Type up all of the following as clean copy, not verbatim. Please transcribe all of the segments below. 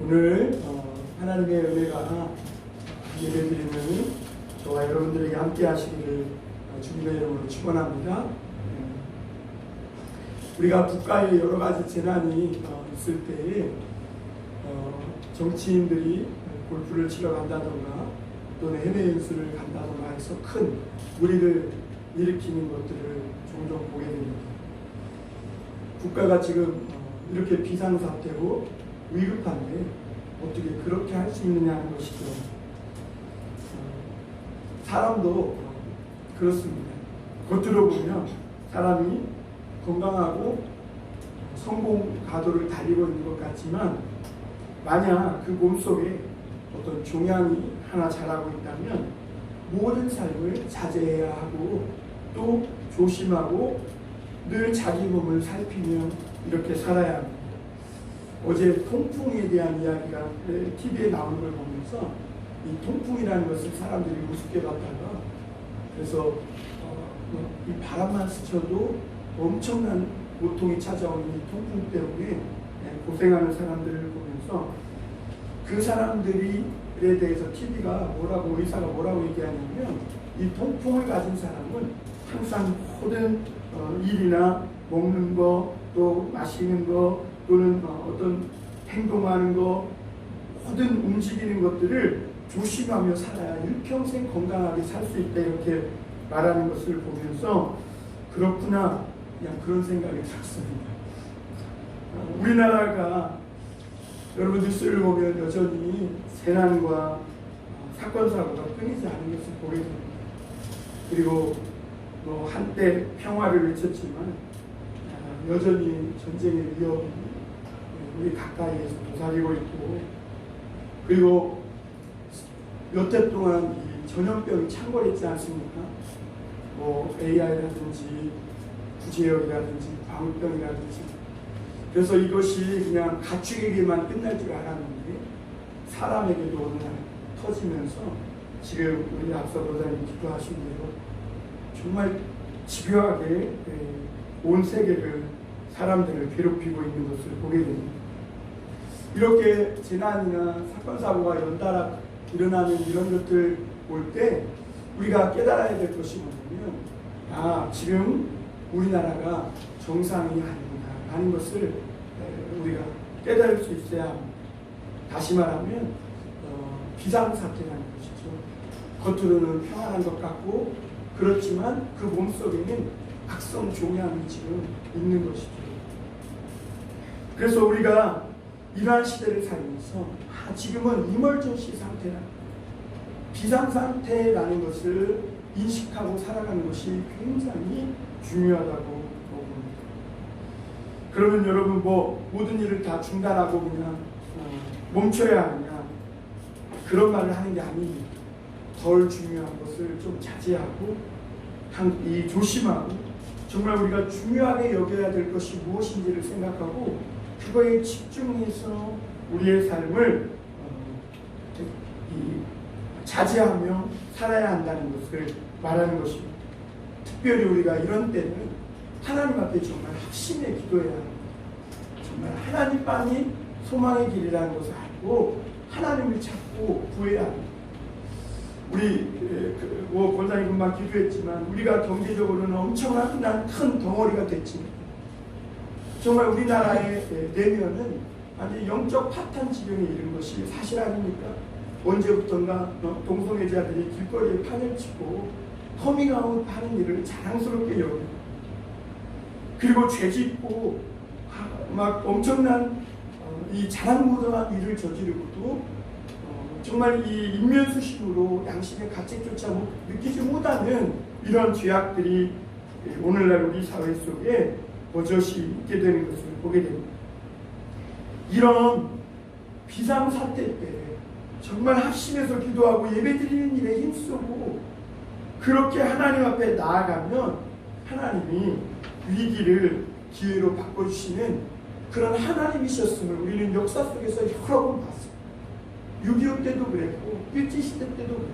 오늘 하나님의 은혜가 예배드리는 저와 여러분들에게 함께 하시기를 주님의 이름으로 축원합니다. 우리가 국가에 여러 가지 재난이 있을 때에 정치인들이 골프를 치러 간다던가 또는 해외 연수를 간다던가 해서 큰 무리를 일으키는 것들을 종종 보게 됩니다. 국가가 지금 이렇게 비상사태로 위급한데 어떻게 그렇게 할 수 있느냐 하는 것이죠. 사람도 그렇습니다. 겉으로 보면 사람이 건강하고 성공 가도를 달리고 있는 것 같지만 만약 그 몸속에 어떤 종양이 하나 자라고 있다면 모든 삶을 자제해야 하고 또 조심하고 늘 자기 몸을 살피며 이렇게 살아야 합니다. 어제 통풍에 대한 이야기가 TV에 나오는 걸 보면서 이 통풍이라는 것을 사람들이 우습게 봤다가 그래서 이 바람만 스쳐도 엄청난 고통이 찾아오는 이 통풍 때문에 고생하는 사람들을 보면서 그 사람들에 대해서 TV가 뭐라고 의사가 뭐라고 얘기하냐면 이 통풍을 가진 사람은 항상 모든 일이나 먹는 거 또 마시는 거 또는 어떤 행동하는 거 모든 움직이는 것들을 조심하며 살아야 일평생 건강하게 살 수 있다 이렇게 말하는 것을 보면서 그렇구나 그냥 그런 생각이 들었습니다. 우리나라가 여러분 뉴스를 보면 여전히 재난과 사건 사고가 끊이지 않은 것을 보게 됩니다. 그리고 한때 평화를 외쳤지만 여전히 전쟁의 위협이 우리 가까이에서 도사리고 있고 그리고 몇 해 동안 이 전염병이 창궐했지 않습니까? AI라든지 구제역이라든지 광우병이라든지 그래서 이것이 그냥 가축에게만 끝날 줄 알았는데 사람에게도 어느 날 터지면서 지금 우리 앞서 보다님 기도하신 대로 정말 집요하게 온 세계를 사람들을 괴롭히고 있는 것을 보게 됩니다. 이렇게 재난이나 사건 사고가 연달아 일어나는 이런 것들 볼 때 우리가 깨달아야 될 것이 뭐냐면 지금 우리나라가 정상이 아니구나 하는 것을 우리가 깨달을 수 있어야 합니다. 다시 말하면 비상사태라는 것이죠. 겉으로는 평안한 것 같고 그렇지만 그 몸속에는 악성 종양이 지금 있는 것이죠. 그래서 우리가 이러한 시대를 살면서 지금은 이멀전시 상태라 비상상태라는 것을 인식하고 살아가는 것이 굉장히 중요하다고 봅니다. 그러면 여러분 모든 일을 다 중단하고 그냥 멈춰야 하느냐 그런 말을 하는 게 아닙니다. 덜 중요한 것을 좀 자제하고 조심하고 정말 우리가 중요하게 여겨야 될 것이 무엇인지를 생각하고 그거에 집중해서 우리의 삶을 자제하며 살아야 한다는 것을 말하는 것입니다. 특별히 우리가 이런 때는 하나님 앞에 정말 합심해 기도해야 합니다. 정말 하나님만이 소망의 길이라는 것을 알고 하나님을 찾고 구해야 합니다. 우리 권사님 금방 기도했지만 우리가 경제적으로는 엄청난 큰 덩어리가 됐지만 정말 우리나라의 내면은 아니 영적 파탄 지경에 이른 것이 사실 아닙니까? 언제부턴가 동성애자들이 길거리에 판을 치고 커밍아웃 하는 일을 자랑스럽게 여기고 그리고 죄짓고 막 엄청난 이 자랑무도한 일을 저지르고도 정말 이 인면수심으로 양심의 가책조차 느끼지 못하는 이런 죄악들이 오늘날 우리 사회 속에 버젓이 있게 되는 것을 보게 됩니다. 이런 비상사태 때 정말 합심해서 기도하고 예배드리는 일에 힘쓰고 그렇게 하나님 앞에 나아가면 하나님이 위기를 기회로 바꿔주시는 그런 하나님이셨음을 우리는 역사 속에서 여러 번 봤습니다. 6.25 때도 그랬고 일제시대 때도 그랬고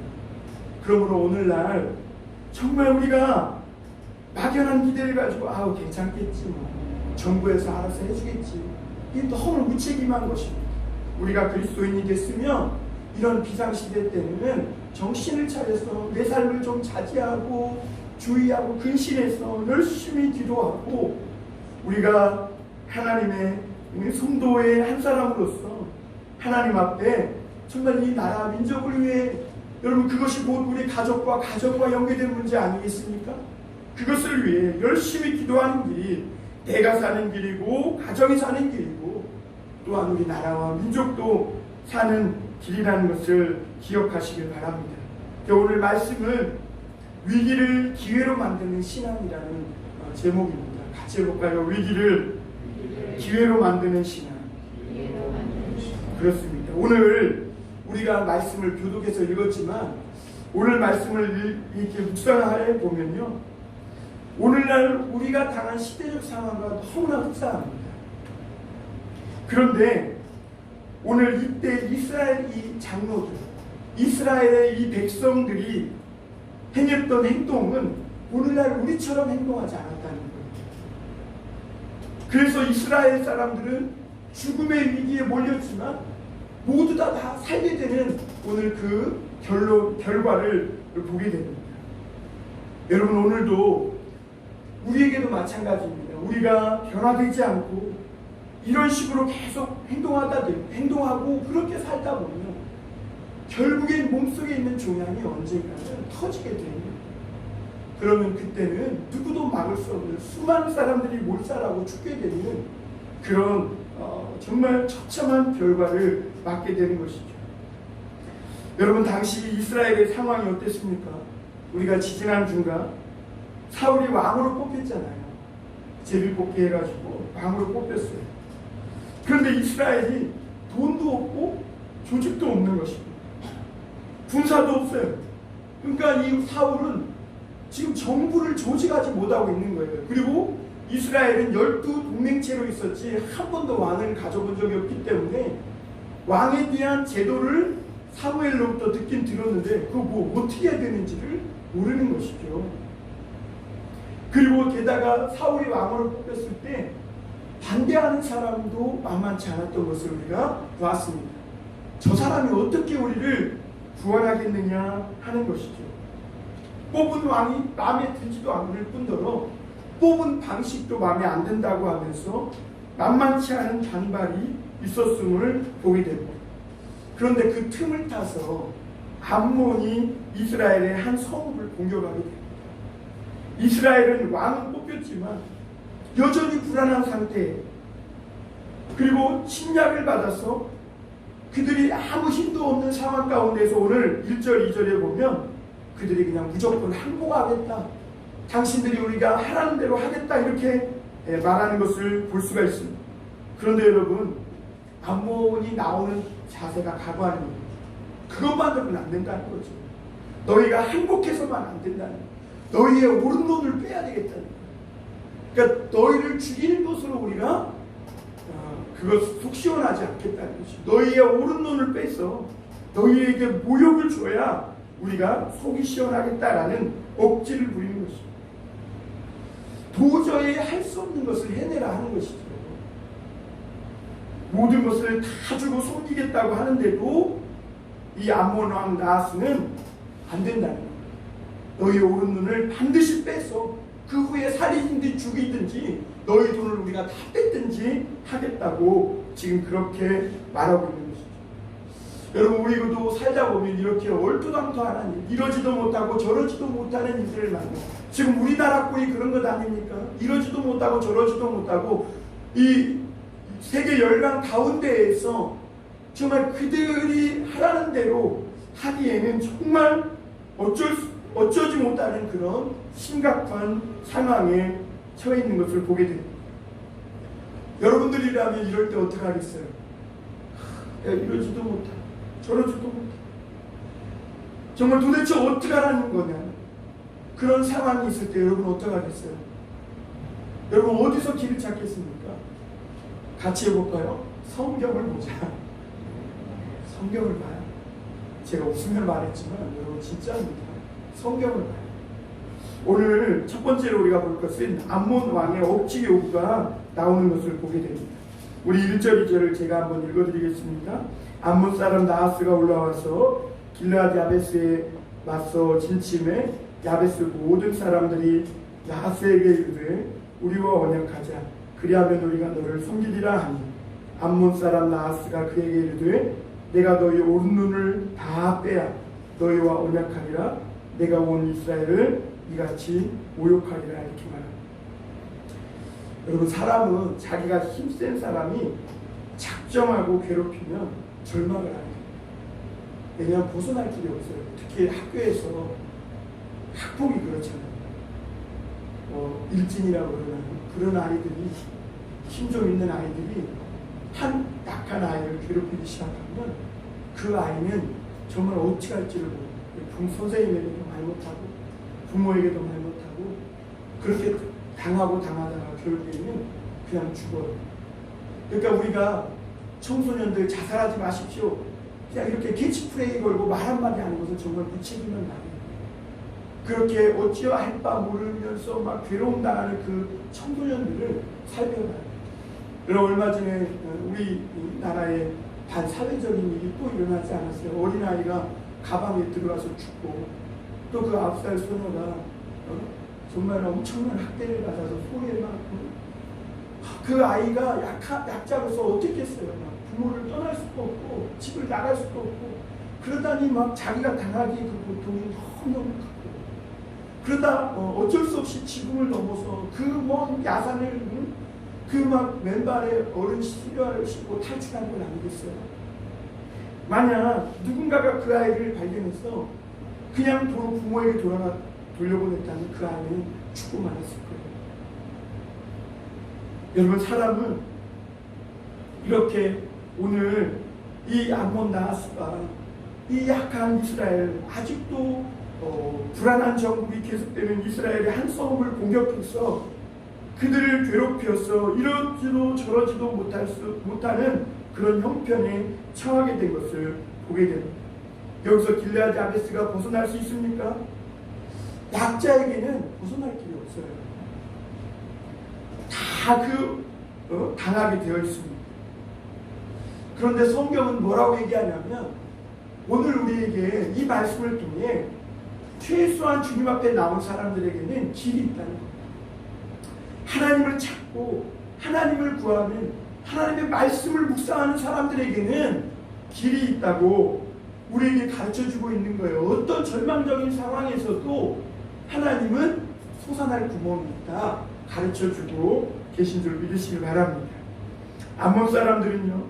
그러므로 오늘날 정말 우리가 막연한 기대를 가지고 괜찮겠지 정부에서 알아서 해주겠지 이게 너무 무책임한 것입니다. 우리가 그리스도인이 됐으면 이런 비상시대 때는 정신을 차려서 내 삶을 좀 자제하고 주의하고 근신해서 열심히 기도하고 우리가 하나님의 성도의 한 사람으로서 하나님 앞에 정말 이 나라 민족을 위해 여러분 그것이 곧 우리 가족과 연계된 문제 아니겠습니까? 그것을 위해 열심히 기도하는 길이 내가 사는 길이고 가정이 사는 길이고 또한 우리 나라와 민족도 사는 길이라는 것을 기억하시길 바랍니다. 오늘 말씀은 위기를 기회로 만드는 신앙이라는 제목입니다. 같이 해볼까요? 위기를 기회로 만드는 신앙. 그렇습니다. 오늘 우리가 말씀을 교독해서 읽었지만 오늘 말씀을 이렇게 묵상해 보면요, 오늘날 우리가 당한 시대적 상황과 너무나 흡사합니다. 그런데 오늘 이때 이스라엘 이 장로들, 이스라엘의 이 백성들이 행했던 행동은 오늘날 우리처럼 행동하지 않았다는 거예요. 그래서 이스라엘 사람들은 죽음의 위기에 몰렸지만 모두 다 살게 되는 오늘 그 결과를 보게 됩니다. 여러분 오늘도 우리에게도 마찬가지입니다. 우리가 변화되지 않고 이런 식으로 계속 행동하고 그렇게 살다 보면 결국엔 몸속에 있는 종양이 언젠가는 터지게 됩니다. 그러면 그때는 누구도 막을 수 없는 수많은 사람들이 몰살하고 죽게 되는 그런 정말 처참한 결과를 맞게 되는 것이죠. 여러분 당시 이스라엘의 상황이 어땠습니까? 우리가 지지난 주가 사울이 왕으로 뽑혔잖아요. 제비뽑기 해가지고 왕으로 뽑혔어요. 그런데 이스라엘이 돈도 없고 조직도 없는 것입니다. 군사도 없어요. 그러니까 이 사울은 지금 정부를 조직하지 못하고 있는 거예요. 그리고 이스라엘은 12동맹체로 있었지 한 번도 왕을 가져본 적이 없기 때문에 왕에 대한 제도를 사무엘로부터 듣긴 들었는데 그거 뭐 어떻게 해야 되는지를 모르는 것이죠. 그리고 게다가 사울이 왕으로 뽑혔을 때 반대하는 사람도 만만치 않았던 것을 우리가 보았습니다. 저 사람이 어떻게 우리를 구원하겠느냐 하는 것이죠. 뽑은 왕이 마음에 들지도 않을 뿐더러 뽑은 방식도 마음에 안 든다고 하면서 만만치 않은 반발이 있었음을 보게 됩니다. 그런데 그 틈을 타서 암몬이 이스라엘의 한 성읍을 공격하게 됩니다. 이스라엘은 왕은 뽑혔지만 여전히 불안한 상태에 그리고 침략을 받아서 그들이 아무 힘도 없는 상황 가운데서 오늘 1절 2절에 보면 그들이 그냥 무조건 항복하겠다, 당신들이 우리가 하라는 대로 하겠다 이렇게 말하는 것을 볼 수가 있습니다. 그런데 여러분 암몬이 나오는 자세가 각오하는 거예요. 그것만으로는 안 된다는 거죠. 너희가 항복해서만 안 된다는 거예요. 너희의 옳은 논을 빼야 되겠다는 거예요. 그러니까 너희를 죽이는 것으로 우리가 그것 속 시원하지 않겠다는 것이죠. 너희의 옳은 논을 빼서 너희에게 모욕을 줘야 우리가 속이 시원하겠다라는 억지를 부리는 것입니다. 도저히 할 수 없는 것을 해내라 하는 것이죠. 모든 것을 다 주고 섬기겠다고 하는데도 이 암몬 왕 나하스는 안 된다는 거예요. 너희의 옳은 눈을 반드시 빼서 그 후에 살인이든지 죽이든지 너희 돈을 우리가 다 뺐든지 하겠다고 지금 그렇게 말하고 있는 것이죠. 여러분 우리도 살다 보면 이렇게 얼토당토하는 일, 이러지도 못하고 저러지도 못하는 일들을 만나요. 지금 우리나라 꼴이 그런 것 아닙니까? 이러지도 못하고 저러지도 못하고 이 세계 열강 가운데에서 정말 그들이 하라는 대로 하기에는 정말 어쩌지 못하는 그런 심각한 상황에 처해 있는 것을 보게 됩니다. 여러분들이라면 이럴 때 어떻게 하겠어요? 야, 이러지도 못하고 저러지도 못하고 정말 도대체 어떻게 하라는 거냐, 그런 상황이 있을 때 여러분 어떻게 하겠어요? 여러분 어디서 길을 찾겠습니까? 같이 해볼까요? 성경을 보자. 성경을 봐요. 제가 웃으며 말했지만 여러분 진짜입니다. 성경을 봐요. 오늘 첫 번째로 우리가 볼 것은 암몬 왕의 억지 요구가 나오는 것을 보게 됩니다. 우리 1절 2절을 제가 한번 읽어드리겠습니다. 암몬 사람 나하스가 올라와서 길르앗 야베스에 맞서 진침해 야베스 모든 사람들이 나하스에게 이르되 우리와 언약하자. 그리하면 우리가 너를 섬기리라 하니 암몬 사람 나하스가 그에게 이르되 내가 너희 오른눈을 다 빼야 너희와 언약하리라. 내가 온 이스라엘을 이같이 모욕하리라. 이렇게 말합니다. 여러분, 사람은 자기가 힘센 사람이 작정하고 괴롭히면 절망을 하게 돼요. 왜냐하면 벗어날 길이 없어요. 특히 학교에서 학폭이 그렇잖아요. 일진이라고 그런 아이들이, 힘 좀 있는 아이들이 한 약한 아이를 괴롭히기 시작하면 그 아이는 정말 어찌 할지를 모르고 선생님에게도 말 못하고 부모에게도 말 못하고 그렇게 당하다가 결국에는 그냥 죽어요. 그러니까 우리가 청소년들 자살하지 마십시오. 그냥 이렇게 캐치프레이 걸고 말 한마디 하는 것은 정말 무책임한 말이에요. 그렇게 어찌할 바 모르면서 막 괴로움 당하는 그 청소년들을 살펴봐요. 그리고 얼마 전에 우리 나라에 반사회적인 일이 또 일어나지 않았어요. 어린아이가 가방에 들어가서 죽고 또 그 9살 소녀가 정말 엄청난 학대를 받아서 소리에 막 그 아이가 약자로서 어떻게 했어요. 부모를 떠날 수도 없고 집을 나갈 수도 없고 그러다니 막 자기가 당하기 그 고통이 너무너무 크고 그러다 어쩔 수 없이 지붕을 넘어서 그 먼 야산을 그 막 맨발에 어른 수료화를 신고 탈출한 건 아니겠어요. 만약 누군가가 그 아이를 발견해서 그냥 부모에게 돌려보냈다면 그 아이는 죽고 말았을 거예요. 여러분, 사람은 이렇게 오늘 이 암몬 나하스가 이 약한 이스라엘, 아직도 불안한 정국이 계속되는 이스라엘의 한 성읍을 공격해서 그들을 괴롭혀서 이러지도 저러지도 못하는 그런 형편에 처하게 된 것을 보게 됩니다. 여기서 길르앗 야베스가 벗어날 수 있습니까? 약자에게는 벗어날 길이 없어요. 다 당하게 되어 있습니다. 그런데 성경은 뭐라고 얘기하냐면 오늘 우리에게 이 말씀을 통해 최소한 주님 앞에 나온 사람들에게는 길이 있다는 겁니다. 하나님을 찾고 하나님을 구하는 하나님의 말씀을 묵상하는 사람들에게는 길이 있다고 우리에게 가르쳐주고 있는 거예요. 어떤 절망적인 상황에서도 하나님은 솟아날 구멍이 있다 가르쳐주고 계신 줄 믿으시길 바랍니다. 암몬 사람들은요,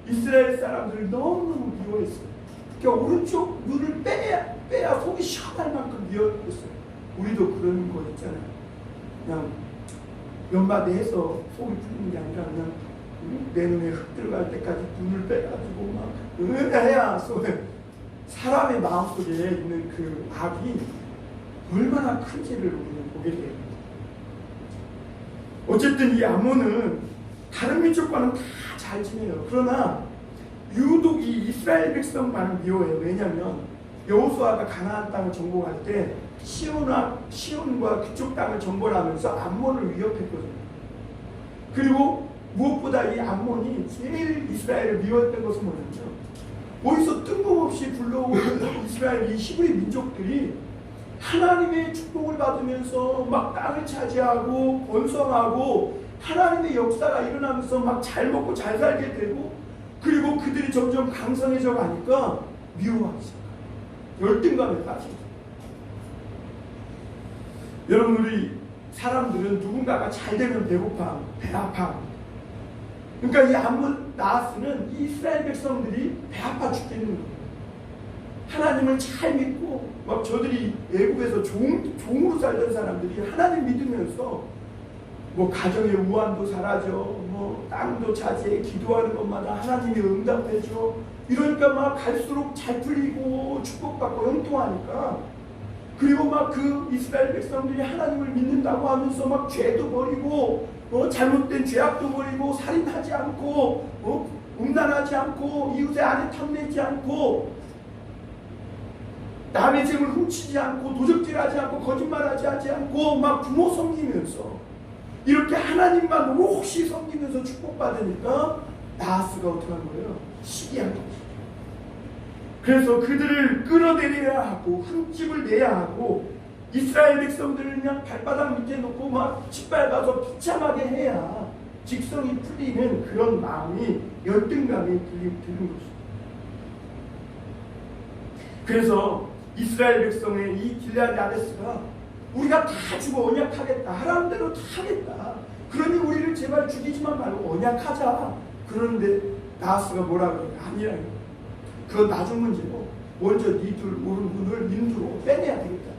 이스라엘 사람들을 너무너무 미워했어요. 그러니까 오른쪽 눈을 빼야 속이 시원할 만큼 미워했어요. 우리도 그런 거 있잖아요. 그냥 연마대해서 속이 풀리는 게 아니라 그냥 내 눈에 흙 들어갈 때까지 눈을 빼가지고 막 해야 사람의 마음속에 있는 그 악이 얼마나 큰지를 우리는 보게 돼요. 어쨌든 이 암몬은 다른 민족과는 다 잘 지내요. 그러나 유독 이 이스라엘 백성만은 미워해요. 왜냐하면 여호수아가 가나안 땅을 정복할 때 시온과 그쪽 땅을 정벌하면서 암몬을 위협했거든요. 그리고 무엇보다 이 암몬이 제일 이스라엘을 미워했던 것은 뭐냐면 어디서 뜬금없이 불러온 이스라엘 이 히브리 민족들이 하나님의 축복을 받으면서 막 땅을 차지하고 번성하고 하나님의 역사가 일어나면서 막 잘 먹고 잘 살게 되고 그리고 그들이 점점 강성해져 가니까 미워하기 시작해요. 열등감에 빠지죠. 여러분, 우리 사람들은 누군가가 잘 되면 배고파, 배 아파. 그러니까 이 암몬 나하스는 이 이스라엘 백성들이 배 아파 죽겠는 거예요. 하나님을 잘 믿고 막 저들이 애굽에서 종으로 살던 사람들이 하나님 믿으면서 뭐 가정의 우환도 사라져, 뭐 땅도 차지해, 기도하는 것마다 하나님이 응답해줘. 이러니까 막 갈수록 잘 풀리고 축복받고 형통하니까 그리고 막 그 이스라엘 백성들이 하나님을 믿는다고 하면서 막 죄도 버리고 잘못된 죄악도 버리고 살인하지 않고 음란하지 않고 이웃의 아내 탐내지 않고 남의 재물 훔치지 않고 도적질하지 않고 거짓말하지 않고 막 부모 섬기면서 이렇게 하나님만 혹시 섬기면서 축복받으니까 나하스가 어떻게 한 거예요? 시기한 거죠. 그래서 그들을 끌어내려야 하고 흠집을 내야 하고 이스라엘 백성들을 그냥 발바닥 밑에 놓고 막 짓밟아서 비참하게 해야 직성이 풀리는 그런 마음이 열등감이 드는 것입니다. 그래서 이스라엘 백성의 이 길르앗 야베스가 우리가 다 주고 언약하겠다, 하라는 대로 다 하겠다, 그러니 우리를 제발 죽이지만 말고 언약하자. 그러는데 나하스가 뭐라 그러냐? 아니라, 그건 나중 문제고 먼저 니들 오른분을 민두로 빼내야 되겠다.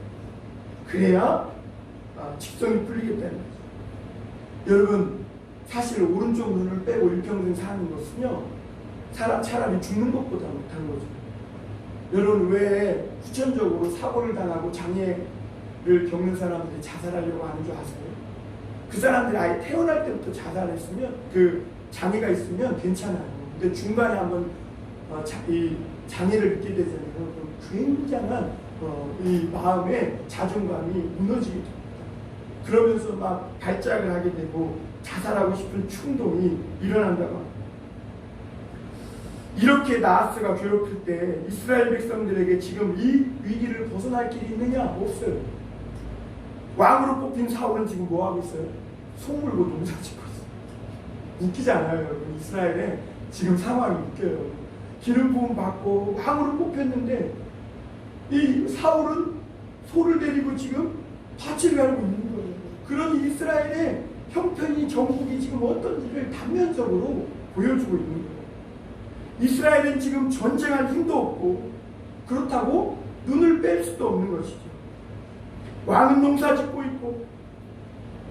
그래야 직성이 풀리겠다는 거죠. 여러분, 사실 오른쪽 눈을 빼고 일평생 사는 것은요, 차라리 죽는 것보다 못한 거죠. 여러분, 왜 후천적으로 사고를 당하고 장애를 겪는 사람들이 자살하려고 하는 줄 아세요? 그 사람들이 아예 태어날 때부터 자살했으면, 그 장애가 있으면 괜찮아요. 근데 중간에 한번 이 장애를 느끼게 되잖아요. 그럼 굉장한 이 마음의 자존감이 무너지게 됩니다. 그러면서 막 발작을 하게 되고 자살하고 싶은 충동이 일어난다고 합니다. 이렇게 나하스가 괴롭힐 때 이스라엘 백성들에게 지금 이 위기를 벗어날 길이 있느냐? 없어요. 왕으로 뽑힌 사울은 지금 뭐하고 있어요? 소 물고 농사 짓고 있어요. 웃기지 않아요, 여러분? 이스라엘에 지금 상황이 웃겨요. 기름 부음 받고 왕으로 뽑혔는데 이 사울은 소를 데리고 지금 밭을 갈고 있는 거예요. 그러니 이스라엘의 형편이, 정국이 지금 어떤지를 단면적으로 보여주고 있는 거예요. 이스라엘은 지금 전쟁할 힘도 없고 그렇다고 눈을 뺄 수도 없는 것이죠. 왕은 농사 짓고 있고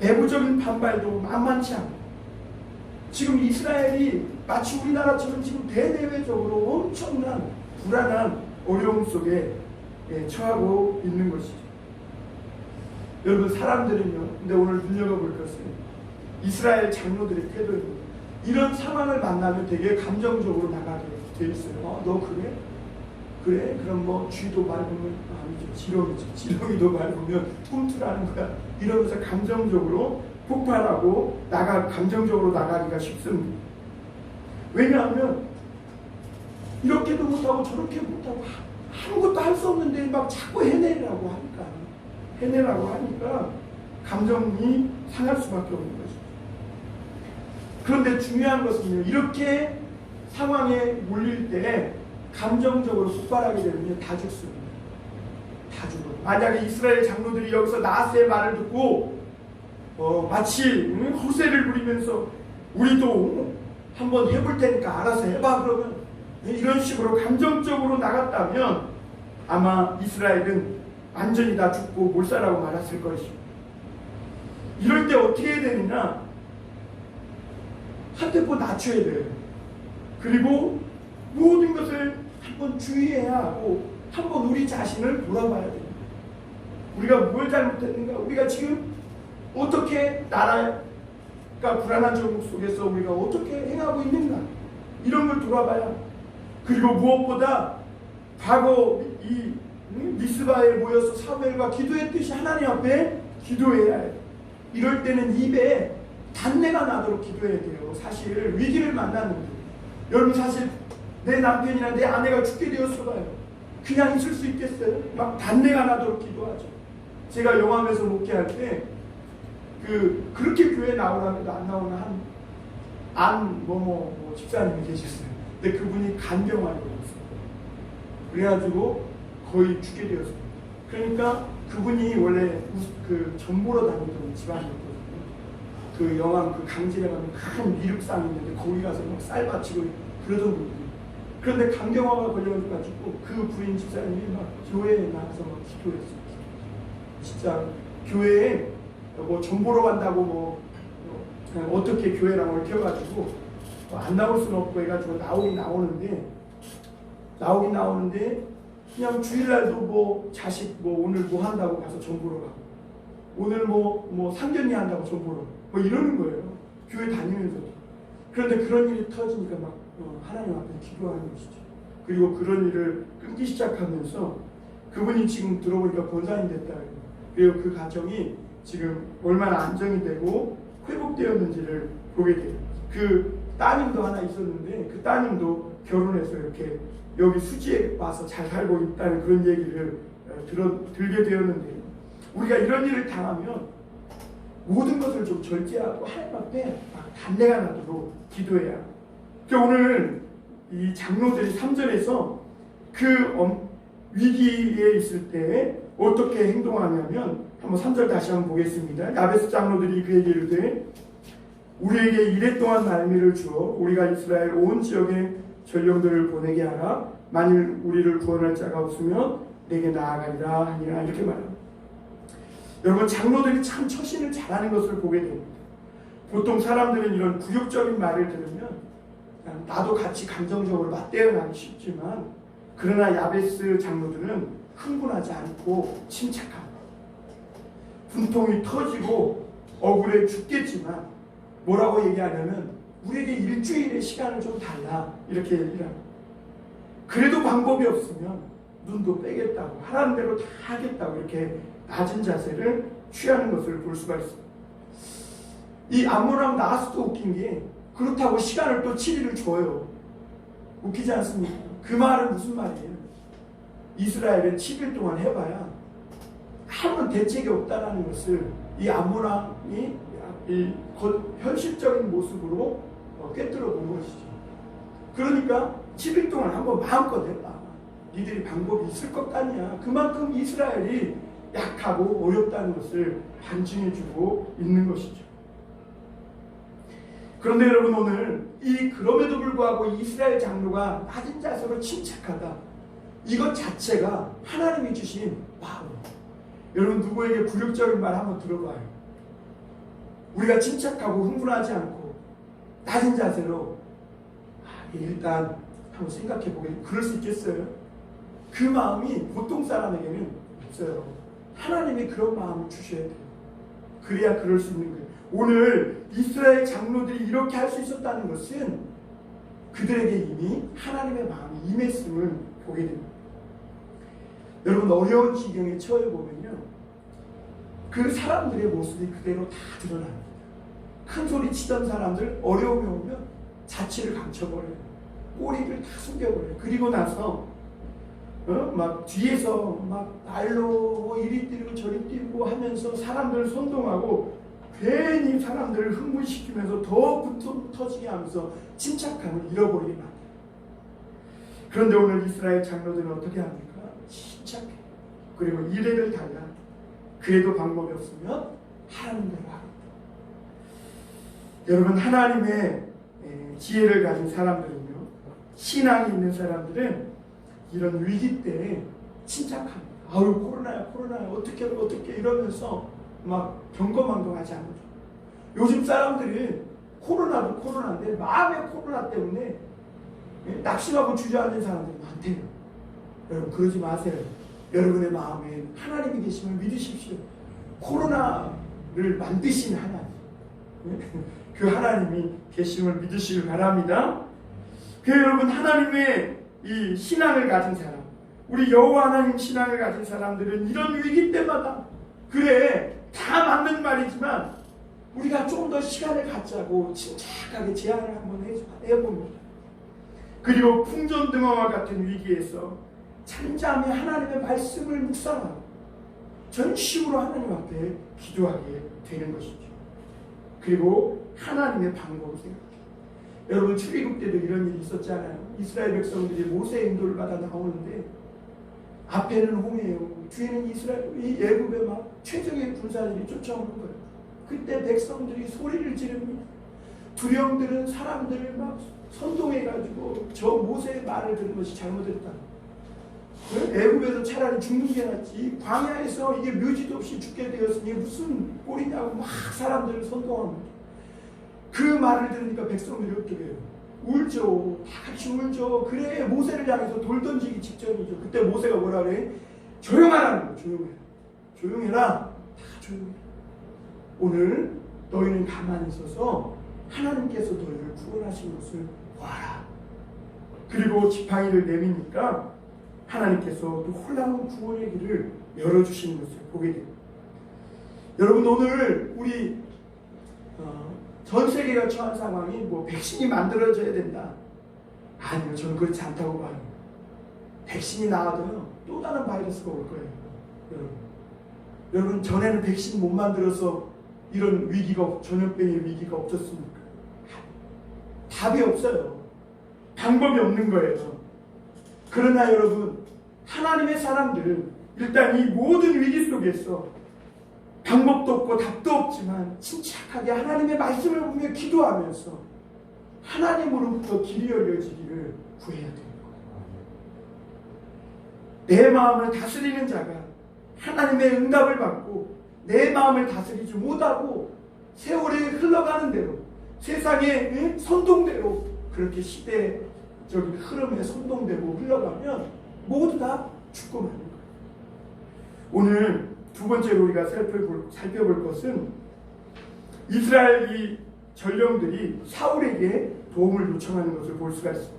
내부적인 반발도 만만치 않고 지금 이스라엘이 마치 우리나라처럼 지금 대내외적으로 엄청난 불안한 어려움 속에 처하고 있는 것이죠. 여러분, 사람들은요, 근데 오늘 눈여겨볼 것은 이스라엘 장로들의 태도입니다. 이런 상황을 만나면 되게 감정적으로 나가게 돼 있어요. 너 그래? 그래? 그럼 뭐 쥐도 밟으면 아니죠. 지렁이죠. 지렁이도 밟으면 꿈틀하는 거야. 이러면서 감정적으로 폭발하고 감정적으로 나가기가 쉽습니다. 왜냐하면 이렇게도 못하고 저렇게 못하고 아무것도 할 수 없는데 막 자꾸 해내라고 하니까 감정이 상할 수밖에 없는 거죠. 그런데 중요한 것은요, 이렇게 상황에 몰릴 때 감정적으로 폭발하게 되면 다 죽습니다. 다 죽어요. 만약에 이스라엘 장로들이 여기서 나하스의 말을 듣고 마치 호세를 부리면서 우리도 한번 해볼 테니까 알아서 해봐, 그러면 이런 식으로 감정적으로 나갔다면 아마 이스라엘은 완전히 다 죽고 몰살하고 말았을 것입니다. 이럴 때 어떻게 해야 되느냐? 한 템포 낮춰야 돼요. 그리고 모든 것을 한번 주의해야 하고 한번 우리 자신을 돌아봐야 돼요. 우리가 뭘 잘못했는가? 우리가 지금 어떻게 나라가 불안한 정국 속에서 우리가 어떻게 행하고 있는가? 이런 걸 돌아봐야. 그리고 무엇보다 과거 이 미스바에 모여서 사무엘과 기도했듯이 하나님 앞에 기도해야 해요. 이럴 때는 입에 단내가 나도록 기도해야 돼요. 사실 위기를 만났는데 여러분, 사실 내 남편이나 내 아내가 죽게 되었어 봐요. 그냥 있을 수 있겠어요? 막 단내가 나도록 기도하죠. 제가 영암에서 목회할 때 그렇게 교회 나오라는데 안 나오는 뭐 집사님이 계셨어요. 근데 그분이 간병환이 되었어요. 그래가지고 거의 죽게 되었어요. 그러니까 그분이 원래 전보러 다니던 집안이었거든요. 그 영암 강진에 가면 큰 미륵상이 있는데 거기 가서 막 쌀 바치고 그러던 분이에요. 그런데 간경화가 걸려가지고 그 부인 집사님이 막 교회에 나가서 막 기도했어요. 진짜 교회에 뭐 전보러 간다고 그냥 어떻게 교회랑 얽혀가지고 안 나올 수는 없고 해가지고 나오긴 나오는데 그냥 주일날도 뭐 자식 오늘 뭐 한다고 가서 전보러 가고 오늘 뭐 상견례 한다고 전보러 뭐 이러는 거예요. 교회 다니면서도. 그런데 그런 일이 터지니까 막 하나님 앞에 기도하는 것이죠. 그리고 그런 일을 끊기 시작하면서 그분이 지금 들어보니까 권사님 됐다. 그리고 그 가정이 지금 얼마나 안정이 되고 회복되었는지를 보게 돼요. 그 따님도 하나 있었는데 그 따님도 결혼해서 이렇게 여기 수지에 와서 잘 살고 있다는 그런 얘기를 들게 되었는데, 우리가 이런 일을 당하면 모든 것을 좀 절제하고 하나님 앞에 막 단내가 나도록 기도해야. 오늘 이 장로들이 3절에서 그 위기에 있을 때 어떻게 행동하냐면, 한번 3절 다시 한번 보겠습니다. 야베스 장로들이 그에게 이르되 우리에게 이랫동안 말미를 주어 우리가 이스라엘 온 지역에 전령들을 보내게 하라. 만일 우리를 구원할 자가 없으면 내게 나아가리라 하니라. 이렇게 말합니다. 여러분, 장로들이 참 처신을 잘하는 것을 보게 됩니다. 보통 사람들은 이런 굴욕적인 말을 들으면 그냥 나도 같이 감정적으로 맞대응하기 쉽지만, 그러나 야베스 장로들은 흥분하지 않고 침착합니다. 분통이 터지고 억울해 죽겠지만 뭐라고 얘기하냐면 우리에게 일주일의 시간을 좀 달라, 이렇게 얘기를 합니다. 그래도 방법이 없으면 눈도 빼겠다고, 하라는 대로 다 하겠다고 이렇게 낮은 자세를 취하는 것을 볼 수가 있습니다. 이 암몬왕 나하스도 웃긴 게, 그렇다고 시간을 또 7일을 줘요. 웃기지 않습니까? 그 말은 무슨 말이에요? 이스라엘은 7일 동안 해봐야 아무런 대책이 없다는 것을 이 암몬왕이 이 현실적인 모습으로 꿰뚫어 본 것이죠. 그러니까 7일 동안 한번 마음껏 해봐. 니들이 방법이 있을 것 같냐. 그만큼 이스라엘이 약하고 어렵다는 것을 반증해주고 있는 것이죠. 그런데 여러분, 오늘 그럼에도 불구하고 이스라엘 장로가 낮은 자세로 침착하다, 이것 자체가 하나님이 주신 마음. 여러분, 누구에게 굴욕적인 말 한번 들어봐요. 우리가 침착하고 흥분하지 않고 낮은 자세로 일단 한번 생각해 보게, 그럴 수 있겠어요? 그 마음이 보통 사람에게는 없어요. 하나님이 그런 마음을 주셔야 돼요. 그래야 그럴 수 있는 거예요. 오늘 이스라엘 장로들이 이렇게 할 수 있었다는 것은 그들에게 이미 하나님의 마음이 임했음을 보게 됩니다. 여러분, 어려운 지경에 처해 보면요, 그 사람들의 모습이 그대로 다 드러납니다. 큰 소리 치던 사람들 어려움이 오면 자취를 감춰버려요. 꼬리를 다 숨겨버려요. 그리고 나서 막 뒤에서 막 날로 이리 뛰고 저리 뛰고 하면서 사람들을 선동하고 괜히 사람들을 흥분시키면서 더 분통 터지게 하면서 침착함을 잃어버리게 만들어요. 그런데 오늘 이스라엘 장로들은 어떻게 합니까? 침착해. 그리고 이래를 달라. 그래도 방법이 없으면 하나님 대로 하겠다. 여러분, 하나님의 지혜를 가진 사람들은요, 신앙이 있는 사람들은 이런 위기 때 침착합니다. 아유, 코로나야 어떻게 이러면서 막 경거망동하지 않죠. 요즘 사람들이 코로나도 코로나인데 마음의 코로나 때문에 낙심하고 주저앉는 사람들이 많대요. 여러분, 그러지 마세요. 여러분의 마음에 하나님이 계심을 믿으십시오. 코로나를 만드신 하나님, 그 하나님이 계심을 믿으시길 바랍니다. 여러분, 하나님의 이 신앙을 가진 사람, 우리 여호와 하나님 신앙을 가진 사람들은 이런 위기 때마다, 그래 다 맞는 말이지만 우리가 좀 더 시간을 갖자고 침착하게 제안을 한번 해봅니다. 그리고 풍전등화와 같은 위기에서 잠잠히 하나님의 말씀을 묵상하고 전심으로 하나님 앞에 기도하게 되는 것이죠. 그리고 하나님의 방법을 생각해요. 여러분, 출애굽 때도 이런 일이 있었잖아요. 이스라엘 백성들이 모세의 인도를 받아 나오는데 앞에는 홍해요, 뒤에는 이 애굽의 막 최적의 군사들이 쫓아오는 거예요. 그때 백성들이 소리를 지릅니다. 두령들은 사람들을 막 선동해가지고 저 모세의 말을 들은 것이 잘못됐다. 애굽에서 차라리 죽는 게 낫지, 광야에서 이게 묘지도 없이 죽게 되었으니 무슨 꼴이냐고 막 사람들을 선동합니다. 그 말을 들으니까 백성들이 어떻게 해요? 울죠. 다 같이 울죠. 그래, 모세를 향해서 돌 던지기 직전이죠. 그때 모세가 뭐라 그래? 조용하라는 거예요. 조용해라. 다 조용해. 오늘 너희는 가만히 있어서 하나님께서 너희를 구원하신 것을 봐라. 그리고 지팡이를 내미니까 하나님께서 또 홀라운 구원의 길을 열어주시는 것을 보게 됩니다. 여러분, 오늘 우리 전 세계가 처한 상황이 뭐 백신이 만들어져야 된다. 아니요, 저는 그렇지 않다고 봐요. 백신이 나와도요, 또 다른 바이러스가 올 거예요. 여러분, 전에는 백신 못 만들어서 이런 위기가, 전염병의 위기가 없었습니까? 답이 없어요. 방법이 없는 거예요. 그러나 여러분, 하나님의 사람들은 일단 이 모든 위기 속에서 방법도 없고 답도 없지만 침착하게 하나님의 말씀을 보며 기도하면서 하나님으로부터 길이 열려지기를 구해야 됩니다. 내 마음을 다스리는 자가 하나님의 응답을 받고 내 마음을 다스리지 못하고 세월이 흘러가는 대로 세상의 선동대로 그렇게 시대적인 흐름에 선동되고 흘러가면 모두 다 죽고 마는 거예요. 오늘 두 번째로 우리가 살펴볼 것은 이스라엘 이 전령들이 사울에게 도움을 요청하는 것을 볼 수가 있습니다.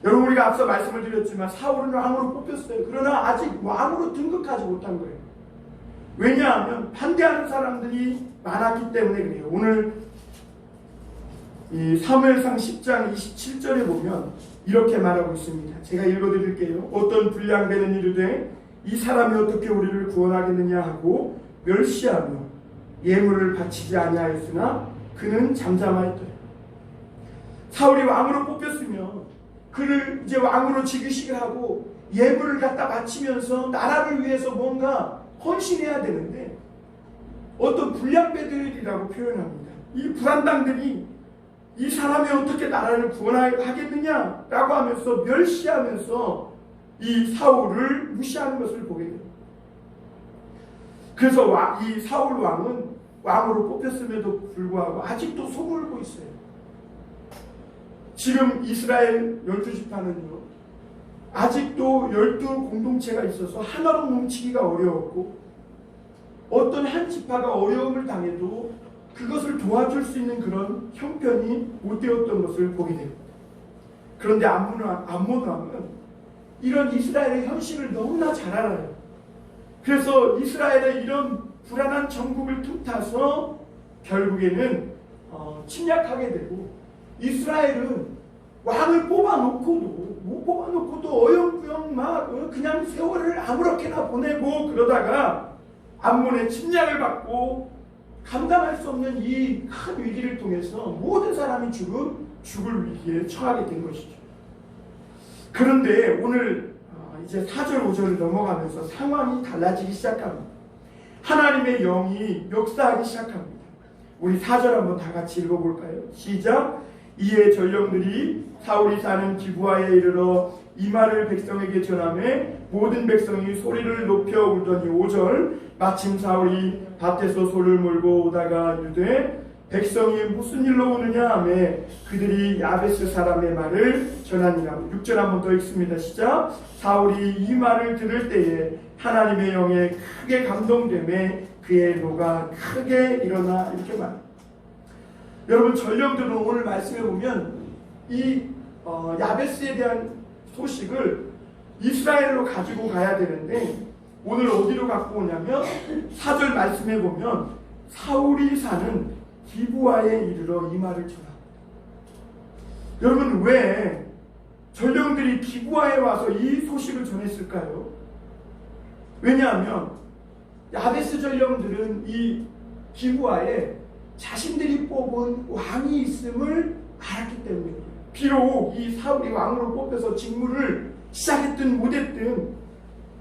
여러분, 우리가 앞서 말씀을 드렸지만 사울은 왕으로 뽑혔어요. 그러나 아직 왕으로 등극하지 못한 거예요. 왜냐하면 반대하는 사람들이 많았기 때문에 그래요. 오늘 이 사무엘상 10장 27절에 보면 이렇게 말하고 있습니다. 제가 읽어드릴게요. 어떤 불량되는 이르되 이 사람이 어떻게 우리를 구원하겠느냐 하고 멸시하며 예물을 바치지 아니하였으나 그는 잠잠하였더라. 사울이 왕으로 뽑혔으면 그를 이제 왕으로 즉위식을 하고 예물을 갖다 바치면서 나라를 위해서 뭔가 헌신해야 되는데 어떤 불량배들이라고 표현합니다. 이 불안당들이 이 사람이 어떻게 나라를 구원하겠느냐라고 하면서 멸시하면서 이 사울을 무시하는 것을 보게 됩니다. 그래서 이 사울 왕은 왕으로 뽑혔음에도 불구하고 아직도 소굴고 있어요. 지금 이스라엘 12지파는요, 아직도 12 공동체가 있어서 하나로 뭉치기가 어려웠고 어떤 한 지파가 어려움을 당해도 그것을 도와줄 수 있는 그런 형편이 못 되었던 것을 보게 됩니다. 그런데 암몬 왕은 이런 이스라엘의 현실을 너무나 잘 알아요. 그래서 이스라엘의 이런 불안한 정국을 틈타서 결국에는 침략하게 되고 이스라엘은 왕을 뽑아놓고도 어영부영 막 그냥 세월을 아무렇게나 보내고 그러다가 암몬의 침략을 받고 감당할 수 없는 이 큰 위기를 통해서 모든 사람이 죽을 위기에 처하게 된 것이죠. 그런데 오늘 이제 4절 5절을 넘어가면서 상황이 달라지기 시작합니다. 하나님의 영이 역사하기 시작합니다. 우리 4절 한번 다 같이 읽어볼까요? 시작. 이에 전령들이 사울이 사는 기브아에 이르러 이 말을 백성에게 전하매 모든 백성이 소리를 높여 울더니 5절. 마침 사울이 밭에서 소를 몰고 오다가 이르되 백성이 무슨 일로 오느냐 하매 그들이 야베스 사람의 말을 전하니라. 6절 한번 더 읽습니다. 시작. 사울이 이 말을 들을 때에 하나님의 영에 크게 감동되매 그의 노가 크게 일어나 이렇게 말합니다. 여러분, 전령들은 오늘 말씀해 보면 이 야베스에 대한 소식을 이스라엘로 가지고 가야 되는데 오늘 어디로 갖고 오냐면 4절 말씀해 보면 사울이 사는 기브아에 이르러 이 말을 전합니다. 여러분, 왜 전령들이 기브아에 와서 이 소식을 전했을까요? 왜냐하면 야베스 전령들은 이 기브아에 자신들이 뽑은 왕이 있음을 알았기 때문에 비록 이 사울이 왕으로 뽑혀서 직무를 시작했든 못했든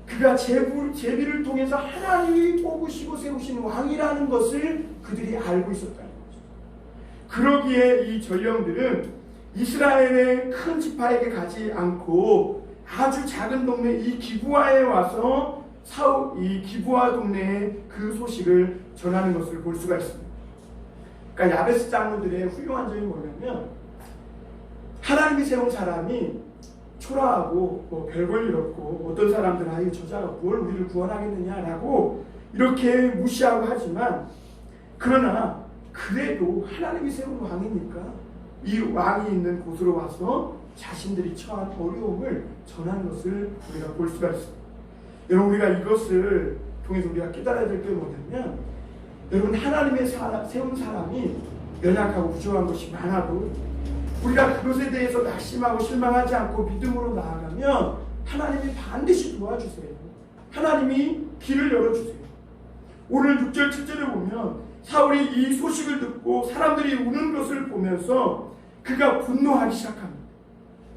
그가 제비를 통해서 하나님이 뽑으시고 세우신 왕이라는 것을 그들이 알고 있었다는 거죠. 그러기에 이 전령들은 이스라엘의 큰 지파에게 가지 않고 아주 작은 동네 이 기브아에 와서 이 기브아 동네에 그 소식을 전하는 것을 볼 수가 있습니다. 그러니까 야베스 장로들의 훌륭한 점이 뭐냐면 하나님이 세운 사람이 초라하고 뭐 별볼 일 없고 어떤 사람들은 저 자가 뭘 우리를 구원하겠느냐라고 이렇게 무시하고 하지만 그러나 그래도 하나님이 세운 왕이니까 이 왕이 있는 곳으로 와서 자신들이 처한 어려움을 전하는 것을 우리가 볼 수가 있습니다. 여러분, 우리가 이것을 통해서 우리가 깨달아야 될 게 뭐냐면 여러분, 하나님의 세운 사람이 연약하고 부족한 것이 많아도 우리가 그것에 대해서 낙심하고 실망하지 않고 믿음으로 나아가면 하나님이 반드시 도와주세요. 하나님이 길을 열어주세요. 오늘 6절 7절에 보면 사울이 이 소식을 듣고 사람들이 우는 것을 보면서 그가 분노하기 시작합니다.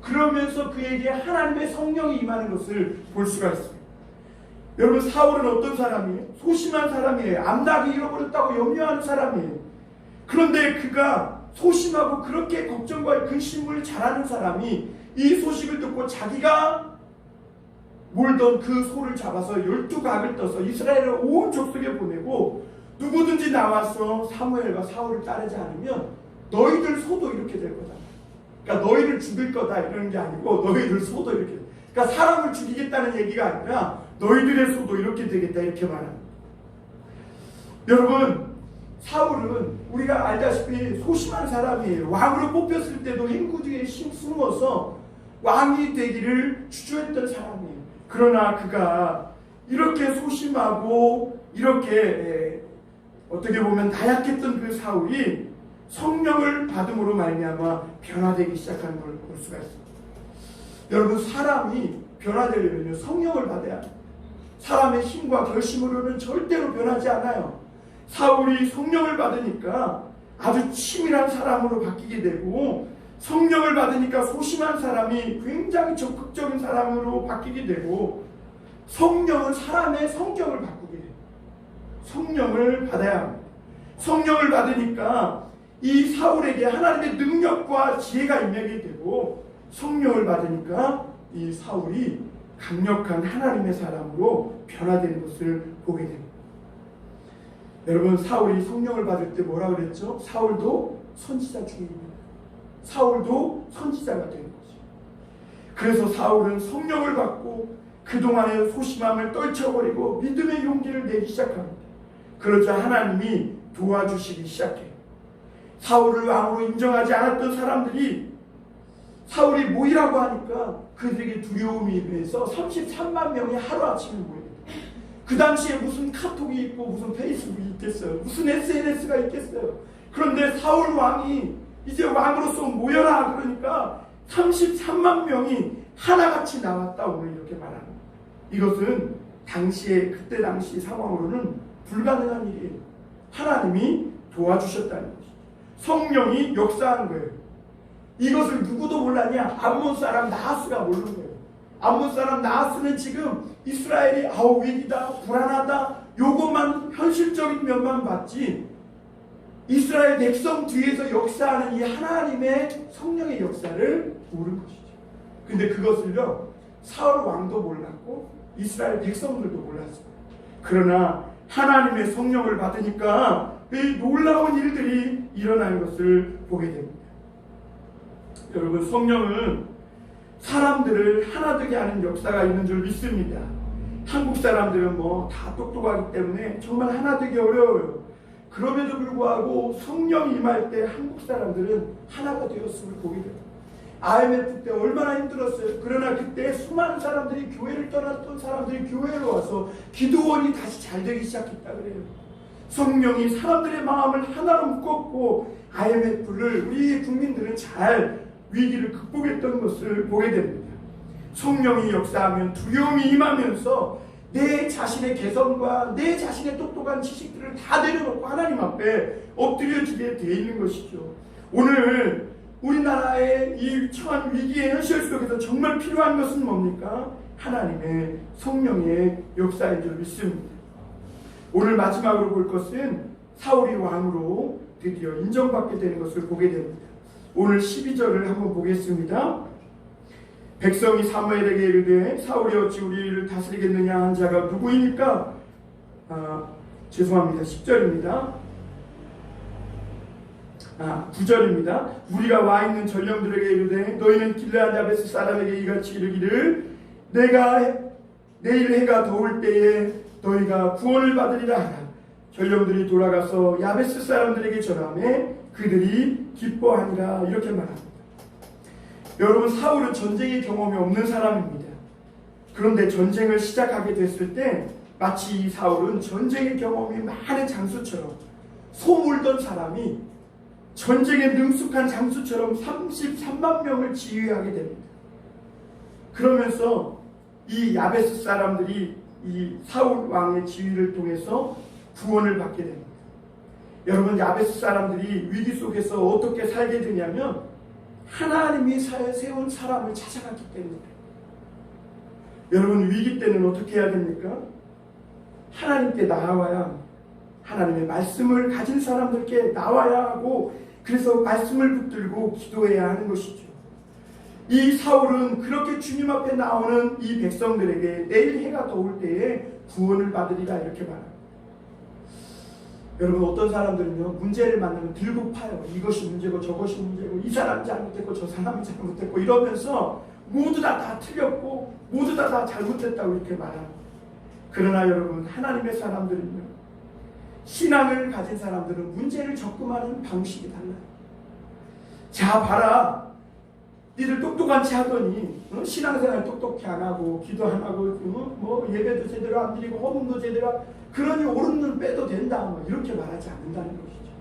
그러면서 그에게 하나님의 성령이 임하는 것을 볼 수가 있어요. 여러분, 사울은 어떤 사람이에요? 소심한 사람이에요. 암낙이 잃어버렸다고 염려하는 사람이에요. 그런데 그가 소심하고 그렇게 걱정과 근심을 잘하는 사람이 이 소식을 듣고 자기가 몰던 그 소를 잡아서 12각을 떠서 이스라엘을 온 족속에 보내고 누구든지 나와서 사무엘과 사울을 따르지 않으면 너희들 소도 이렇게 될 거다. 그러니까 너희를 죽일 거다 이러는 게 아니고 너희들 소도 이렇게. 그러니까 사람을 죽이겠다는 얘기가 아니라 너희들의 소도 이렇게 되겠다 이렇게 말합니다. 여러분, 사울은 우리가 알다시피 소심한 사람이에요. 왕으로 뽑혔을 때도 행구지에 숨어서 왕이 되기를 주저했던 사람이에요. 그러나 그가 이렇게 소심하고 이렇게 어떻게 보면 나약했던 그 사울이 성령을 받음으로 말미암아 변화되기 시작하는 걸 볼 수가 있습니다. 여러분, 사람이 변화되려면 성령을 받아야 합니다. 사람의 힘과 결심으로는 절대로 변하지 않아요. 사울이 성령을 받으니까 아주 치밀한 사람으로 바뀌게 되고, 성령을 받으니까 소심한 사람이 굉장히 적극적인 사람으로 바뀌게 되고, 성령은 사람의 성격을 바꾸게 돼요. 성령을 받아야 합니다. 성령을 받으니까 이 사울에게 하나님의 능력과 지혜가 임하게 되고, 성령을 받으니까 이 사울이 강력한 하나님의 사람으로 변화되는 것을 보게 됩니다. 여러분, 사울이 성령을 받을 때 뭐라고 그랬죠? 사울도 선지자 중입니다. 사울도 선지자가 되는 거죠. 그래서 사울은 성령을 받고 그동안의 소심함을 떨쳐버리고 믿음의 용기를 내기 시작합니다. 그러자 하나님이 도와주시기 시작해요. 사울을 왕으로 인정하지 않았던 사람들이 사울이 모이라고 하니까 그들에게 두려움이 임해서 33만 명이 하루아침에 모입니다. 그 당시에 무슨 카톡이 있고 무슨 페이스북이 있겠어요. 무슨 SNS가 있겠어요. 그런데 사울 왕이 이제 왕으로서 모여라 그러니까 33만 명이 하나같이 나왔다 오늘 이렇게 말하는 거예요. 이것은 그때 당시 상황으로는 불가능한 일이에요. 하나님이 도와주셨다는 것이죠. 성령이 역사한 거예요. 이것을 누구도 몰랐냐? 암몬 사람 나하스가 모르는 거예요. 암몬 사람 나하스는 지금 이스라엘이 위기다, 불안하다, 요것만 현실적인 면만 봤지, 이스라엘 백성 뒤에서 역사하는 이 하나님의 성령의 역사를 모르는 것이죠. 근데 그것을요, 사울 왕도 몰랐고 이스라엘 백성들도 몰랐어요. 그러나 하나님의 성령을 받으니까 이 놀라운 일들이 일어나는 것을 보게 됩니다. 여러분, 성령은 사람들을 하나 되게 하는 역사가 있는 줄 믿습니다. 한국 사람들은 다 똑똑하기 때문에 정말 하나 되기 어려워요. 그럼에도 불구하고 성령이 임할 때 한국 사람들은 하나가 되었음을 보게 됩니다. IMF 때 얼마나 힘들었어요. 그러나 그때 수많은 사람들이 교회를 떠났던 사람들이 교회로 와서 기도원이 다시 잘 되기 시작했다 그래요. 성령이 사람들의 마음을 하나로 묶었고 IMF를 우리 국민들은 잘 위기를 극복했던 것을 보게 됩니다. 성령이 역사하면 두려움이 임하면서 내 자신의 개성과 내 자신의 똑똑한 지식들을 다 내려놓고 하나님 앞에 엎드려지게 되어 있는 것이죠. 오늘 우리나라의 이 처한 위기의 현실 속에서 정말 필요한 것은 뭡니까? 하나님의 성령의 역사인 줄 믿습니다. 오늘 마지막으로 볼 것은 사울이 왕으로 드디어 인정받게 되는 것을 보게 됩니다. 오늘 12절을 한번 보겠습니다. 백성이 사무엘에게 이르되 사울이 어찌 우리를 다스리겠느냐 한 자가 누구입니까? 죄송합니다. 10절입니다. 9절입니다. 우리가 와 있는 전령들에게 이르되 너희는 길르앗 야베스 사람에게 이같이 이르기를 내가 내일 해가 더울 때에 너희가 구원을 받으리라 하라. 전령들이 돌아가서 야베스 사람들에게 전하매 그들이 기뻐하니라. 이렇게 말합니다. 여러분, 사울은 전쟁의 경험이 없는 사람입니다. 그런데 전쟁을 시작하게 됐을 때 마치 이 사울은 전쟁의 경험이 많은 장수처럼, 소물던 사람이 전쟁에 능숙한 장수처럼 33만 명을 지휘하게 됩니다. 그러면서 이 야베스 사람들이 이 사울 왕의 지휘를 통해서 구원을 받게 됩니다. 여러분, 야베스 사람들이 위기 속에서 어떻게 살게 되냐면 하나님이 세운 사람을 찾아갔기 때문에. 여러분, 위기 때는 어떻게 해야 됩니까? 하나님께 나와야 합니다. 하나님의 말씀을 가진 사람들께 나와야 하고, 그래서 말씀을 붙들고 기도해야 하는 것이죠. 이 사울은 그렇게 주님 앞에 나오는 이 백성들에게 내일 해가 더울 때에 구원을 받으리라 이렇게 말합니다. 여러분, 어떤 사람들은요, 문제를 만나면 들고 파요. 이것이 문제고 저것이 문제고, 이 사람이 잘못했고 저 사람이 잘못했고 이러면서 모두 다 틀렸고 모두 다 잘못했다고 이렇게 말합니다. 그러나 여러분, 하나님의 사람들은요, 신앙을 가진 사람들은 문제를 접근하는 방식이 달라요. 자, 봐라, 니들 똑똑한지 하더니 신앙생활 똑똑히 안 하고 기도 안 하고 뭐 예배도 제대로 안 드리고 헌금도 제대로, 그러니 옳은 눈 빼도 된다, 뭐 이렇게 말하지 않는다는 것이죠.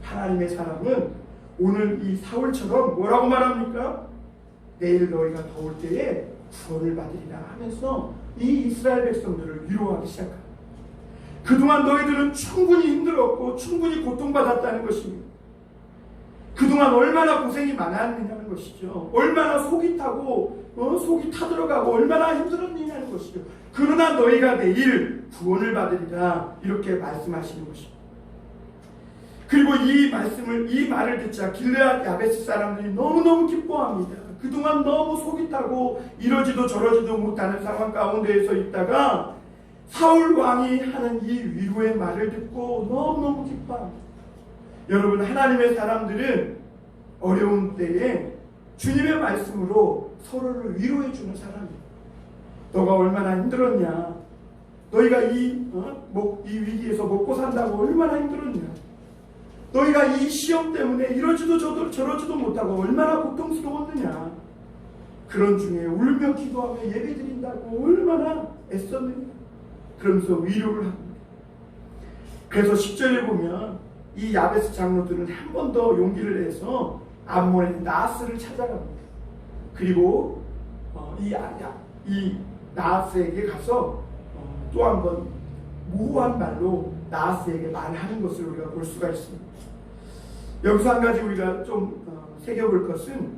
하나님의 사람은 오늘 이 사울처럼 뭐라고 말합니까? 내일 너희가 더울 때에 구원을 받으리라 하면서 이 이스라엘 백성들을 위로하기 시작합니다. 그동안 너희들은 충분히 힘들었고 충분히 고통받았다는 것입니다. 그동안 얼마나 고생이 많았느냐는 것이죠. 얼마나 속이 타고 속이 타들어가고 얼마나 힘들었느냐는 것이죠. 그러나 너희가 내일 구원을 받으리라 이렇게 말씀하시는 것입니다. 그리고 이 말을 듣자 길르앗 야베스 사람들이 너무너무 기뻐합니다. 그동안 너무 속이 타고 이러지도 저러지도 못하는 상황 가운데에서 있다가 사울 왕이 하는 이 위로의 말을 듣고 너무너무 기뻐합니다. 여러분, 하나님의 사람들은 어려운 때에 주님의 말씀으로 서로를 위로해 주는 사람이에요. 너가 얼마나 힘들었냐, 너희가 이 위기에서 먹고 산다고 얼마나 힘들었냐, 너희가 이 시험 때문에 이러지도 저러지도 못하고 얼마나 고통스러웠느냐, 그런 중에 울며 기도하며 예배드린다고 얼마나 애썼느냐, 그러면서 위로를 합니다. 그래서 10절에 보면 이 야베스 장로들은 한 번 더 용기를 내서 암몬의 나하스를 찾아갑니다. 그리고 이 나하스에게 가서 또 한 번 모호한 말로 나하스에게 말하는 것을 우리가 볼 수가 있습니다. 여기서 한 가지 우리가 좀 새겨볼 것은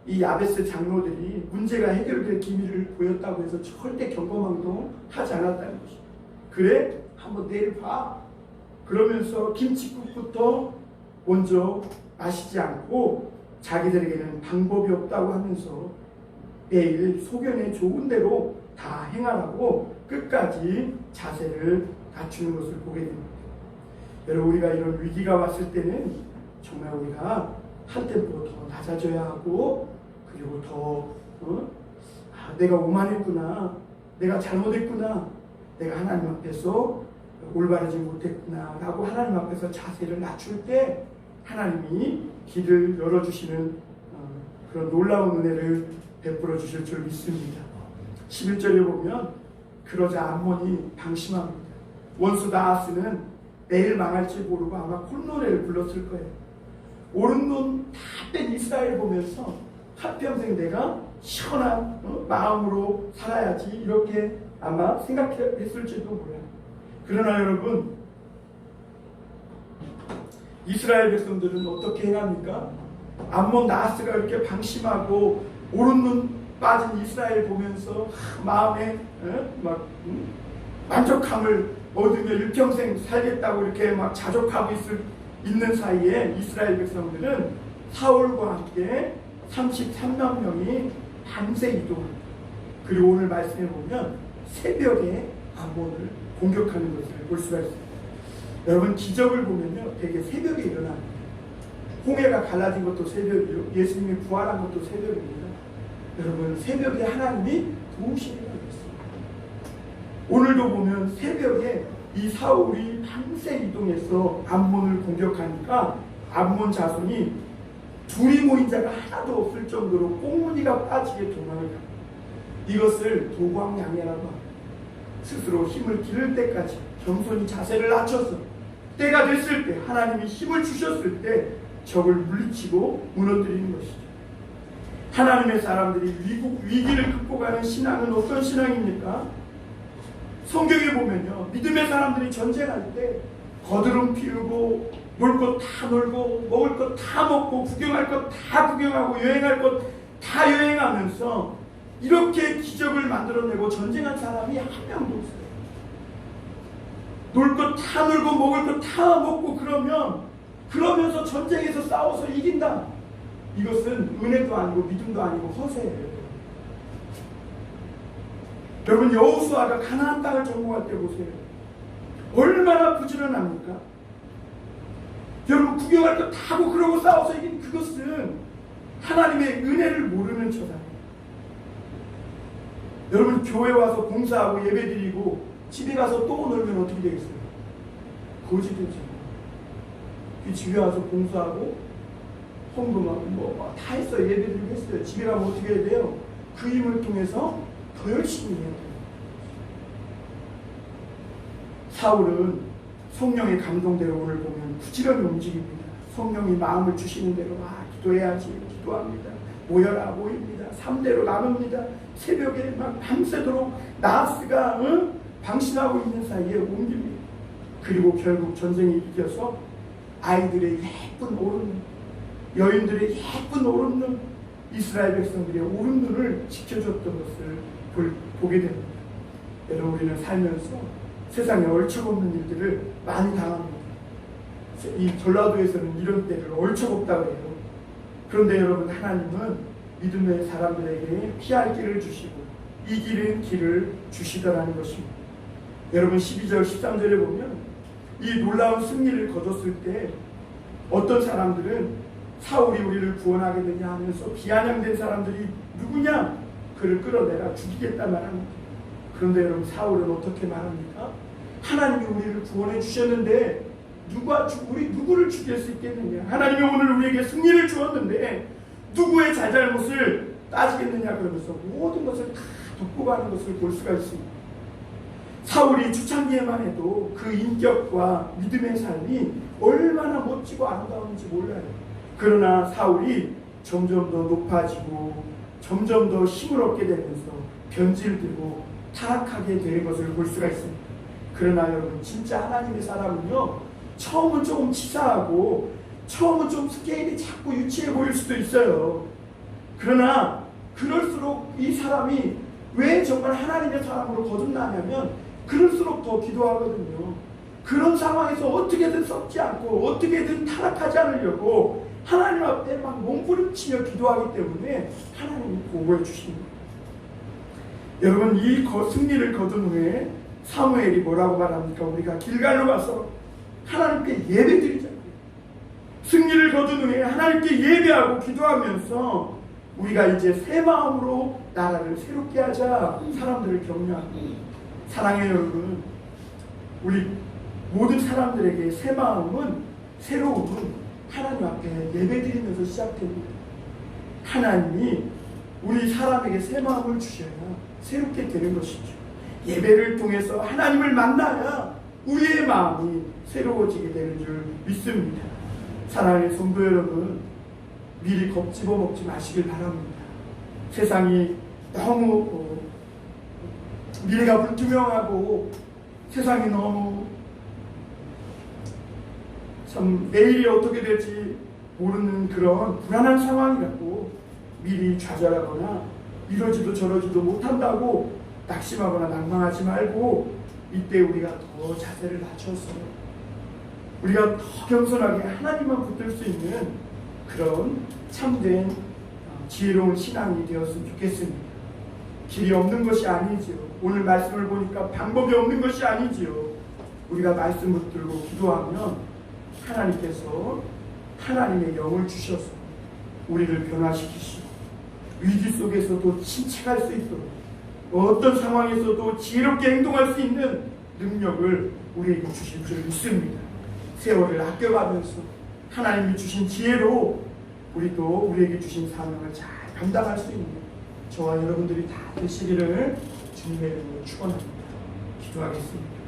이 야베스 장로들이 문제가 해결될 기미를 보였다고 해서 절대 경거망동하지 않았다는 것입니다. 그래? 한번 내일 봐. 그러면서 김칫국부터 먼저 마시지 않고 자기들에게는 방법이 없다고 하면서 매일 소견에 좋은 대로 다 행하라고 끝까지 자세를 갖추는 것을 보게 됩니다. 여러분, 우리가 이런 위기가 왔을 때는 정말 우리가 한 템포 더 낮아져야 하고, 그리고 더 내가 오만했구나, 내가 잘못했구나, 내가 하나님 앞에서 올바르지 못했구나 라고 하나님 앞에서 자세를 낮출 때 하나님이 길을 열어주시는 그런 놀라운 은혜를 베풀어 주실 줄 믿습니다. 11절에 보면 그러자 암몬이 방심합니다. 원수 나하스는 내일 망할지 모르고 아마 콧노래를 불렀을 거예요. 옳은 눈 다 뺀 이스라엘 보면서 한평생 내가 시원한 마음으로 살아야지 이렇게 아마 생각했을지도 몰라요. 그러나 여러분, 이스라엘 백성들은 어떻게 행합니까? 암몬 나하스가 이렇게 방심하고 옳은 눈 빠진 이스라엘 보면서 마음에 만족함을 얻으며 일평생 살겠다고 이렇게 막 자족하고 있는 사이에 이스라엘 백성들은 사울과 함께 33만 명이 밤새 이동합니다. 그리고 오늘 말씀해 보면 새벽에 암몬을 공격하는 것을 볼 수가 있습니다. 여러분, 기적을 보면요, 되게 새벽에 일어납니다. 홍해가 갈라진 것도 새벽이요, 예수님이 부활한 것도 새벽입니다. 여러분, 새벽에 하나님이 도우시는 것이 있습니다. 오늘도 보면 새벽에 이 사울이 밤새 이동해서 암몬을 공격하니까 암몬 자손이 둘이 모인 자가 하나도 없을 정도로 꽁무니가 빠지게 도망을 갑니다. 이것을 도광양해라고 합니다. 스스로 힘을 기를 때까지 겸손히 자세를 낮춰서 때가 됐을 때 하나님이 힘을 주셨을 때 적을 물리치고 무너뜨리는 것이죠. 하나님의 사람들이 위기를 극복하는 신앙은 어떤 신앙입니까? 성경에 보면요, 믿음의 사람들이 전쟁할 때 거드름 피우고 놀 것 다 놀고 먹을 것 다 먹고 구경할 것 다 구경하고 여행할 것 다 여행하면서 이렇게 기적을 만들어내고 전쟁한 사람이 한 명도 없어요. 놀 것 다 놀고 먹을 것 다 먹고 그러면서 전쟁에서 싸워서 이긴다. 이것은 은혜도 아니고 믿음도 아니고 허세예요. 여러분, 여호수아가 가나안 땅을 정복할 때 보세요. 얼마나 부지런합니까? 여러분, 구경할 것 다 하고 그러고 싸워서 이긴 그것은 하나님의 은혜를 모르는 처사예요. 여러분, 교회 와서 봉사하고 예배드리고 집에 가서 또 놀면 어떻게 되겠어요? 거지 되죠. 집에 와서 봉사하고 헌금하고 다 했어요. 예배드리고 했어요. 집에 가면 어떻게 해야 돼요? 그 힘을 통해서 더 열심히 해야 돼요. 사울은 성령의 감동대로 오늘 보면 부지런히 움직입니다. 성령이 마음을 주시는 대로 기도해야지 기도합니다. 모여라 모입니다. 3대로 나눕니다. 새벽에 막 밤새도록 나하스가 방심하고 있는 사이에 옮깁니다. 그리고 결국 전쟁이 이겨서 아이들의 예쁜 오른눈, 여인들의 예쁜 오른눈, 이스라엘 백성들의 오른눈을 지켜줬던 것을 보게 됩니다. 여러분, 우리는 살면서 세상에 얼척없는 일들을 많이 당합니다. 이 전라도에서는 이런 때를 얼척없다고 해요. 그런데 여러분, 하나님은 믿음의 사람들에게 피할 길을 주시고 이기는 길을 주시더라는 것입니다. 여러분, 12절 13절에 보면 이 놀라운 승리를 거뒀을 때 어떤 사람들은 사울이 우리를 구원하게 되냐 하면서 비아냥된 사람들이 누구냐? 그를 끌어내라 죽이겠다 말합니다. 그런데 여러분, 사울은 어떻게 말합니까? 하나님이 우리를 구원해 주셨는데 누구를 죽일 수 있겠느냐? 하나님이 오늘 우리에게 승리를 주었는데 누구의 잘잘못을 따지겠느냐? 그러면서 모든 것을 다 덮고 가는 것을 볼 수가 있습니다. 사울이 초창기에만 해도 그 인격과 믿음의 삶이 얼마나 멋지고 아름다운지 몰라요. 그러나 사울이 점점 더 높아지고 점점 더 힘을 얻게 되면서 변질되고 타락하게 되는 것을 볼 수가 있습니다. 그러나 여러분, 진짜 하나님의 사람은요, 처음은 조금 치사하고 처음은 좀 스케일이 작고 유치해 보일 수도 있어요. 그러나 그럴수록 이 사람이 왜 정말 하나님의 사람으로 거듭나냐면 그럴수록 더 기도하거든요. 그런 상황에서 어떻게든 썩지 않고 어떻게든 타락하지 않으려고 하나님 앞에 막 몸부림치며 기도하기 때문에 하나님이 보호해 주십니다. 여러분, 이 승리를 거둔 후에 사무엘이 뭐라고 말합니까? 우리가 길갈로 가서 하나님께 예배드리자고요. 승리를 거둔 후에 하나님께 예배하고 기도하면서 우리가 이제 새 마음으로 나라를 새롭게 하자 사람들을 격려합니다. 사랑해요 여러분, 우리 모든 사람들에게 새 마음은, 새로움은 하나님 앞에 예배드리면서 시작됩니다. 하나님이 우리 사람에게 새 마음을 주셔야 새롭게 되는 것이죠. 예배를 통해서 하나님을 만나야 우리의 마음이 새로워지게 되는 줄 믿습니다. 사랑하는 성도 여러분, 미리 겁집어 먹지 마시길 바랍니다. 세상이 너무 미래가 불투명하고 세상이 너무 참 내일이 어떻게 될지 모르는 그런 불안한 상황이라고 미리 좌절하거나 이러지도 저러지도 못한다고 낙심하거나 낭망하지 말고 이때 우리가 더 자세를 낮춰서 우리가 더 겸손하게 하나님만 붙들 수 있는 그런 참된 지혜로운 신앙이 되었으면 좋겠습니다. 길이 없는 것이 아니지요. 오늘 말씀을 보니까 방법이 없는 것이 아니지요. 우리가 말씀 붙들고 기도하면 하나님께서 하나님의 영을 주셔서 우리를 변화시키시고 위기 속에서도 침체할 수 있도록 어떤 상황에서도 지혜롭게 행동할 수 있는 능력을 우리에게 주실 줄 믿습니다. 세월을 아껴가면서 하나님이 주신 지혜로 우리도 우리에게 주신 사명을 잘 감당할 수 있는 저와 여러분들이 다 되시기를 주님의 이름으로 축원합니다. 기도하겠습니다.